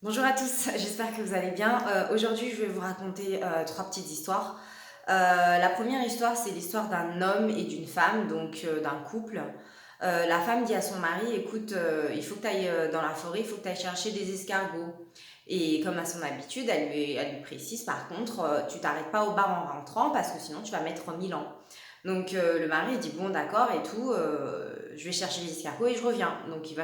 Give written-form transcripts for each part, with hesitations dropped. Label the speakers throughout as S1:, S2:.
S1: Bonjour à tous, j'espère que vous allez bien. Aujourd'hui, je vais vous raconter trois petites histoires. La première histoire, c'est l'histoire d'un homme et d'une femme, donc d'un couple. La femme dit à son mari, écoute, il faut que tu ailles dans la forêt, il faut que tu ailles chercher des escargots. Et comme à son habitude, elle lui précise, par contre, tu t'arrêtes pas au bar en rentrant parce que sinon tu vas mettre 1000 ans. Donc le mari il dit bon d'accord et tout, je vais chercher les escargots et je reviens. Donc il va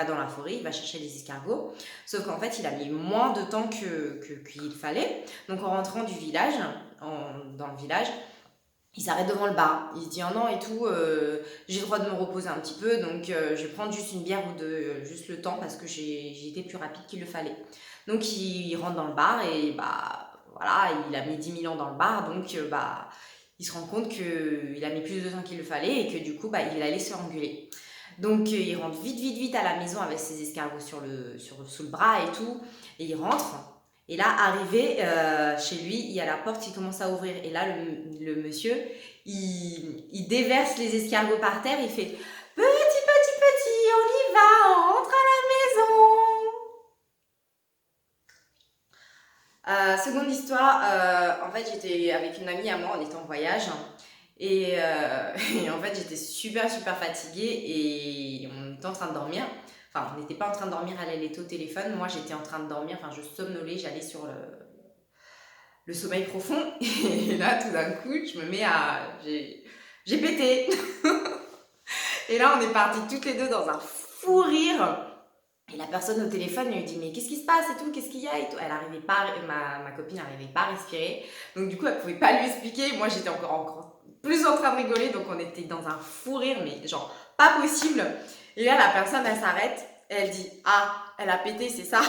S1: dans la forêt, il va chercher les escargots. Sauf qu'en fait il a mis moins de temps qu'il fallait. Donc en rentrant du village, dans le village, il s'arrête devant le bar. Il se dit oh non et tout, j'ai le droit de me reposer un petit peu, donc je vais prendre juste une bière ou deux, juste le temps parce que j'ai été plus rapide qu'il le fallait. Donc il rentre dans le bar et bah voilà, il a mis 10 000 ans dans le bar, donc il se rend compte qu'il a mis plus de temps qu'il le fallait et que du coup il allait se faire engueuler. Donc il rentre vite vite vite à la maison avec ses escargots sous le bras et tout, et il rentre. Et là, arrivé chez lui, il y a la porte qui commence à ouvrir. Et là, le monsieur, il déverse les escargots par terre. Il fait petit, petit, petit, on y va, on rentre à la maison. Seconde histoire, en fait, j'étais avec une amie à moi, on était en voyage. Et en fait, j'étais super, super fatiguée et on était en train de dormir. Enfin, on n'était pas en train de dormir, elle était au téléphone. Moi, j'étais en train de dormir, enfin, je somnolais, j'allais sur le sommeil profond. Et là, tout d'un coup, je me mets à. J'ai pété. Et là, on est partis toutes les deux dans un fou rire. Et la personne au téléphone lui dit mais qu'est-ce qui se passe et tout, qu'est-ce qu'il y a et tout. Elle arrivait pas, ma copine n'arrivait pas à respirer. Donc du coup, elle pouvait pas lui expliquer. Moi, j'étais encore plus en train de rigoler. Donc on était dans un fou rire, mais genre pas possible. Et là, la personne, elle s'arrête. Elle dit ah, elle a pété, c'est ça.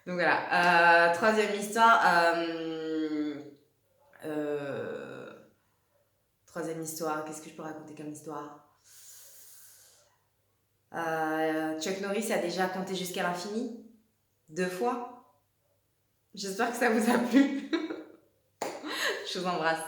S1: Donc voilà. Troisième histoire. Euh, Troisième histoire, qu'est-ce que je peux raconter comme histoire? Chuck Norris a déjà compté jusqu'à l'infini, 2 fois. J'espère que ça vous a plu. Je vous embrasse.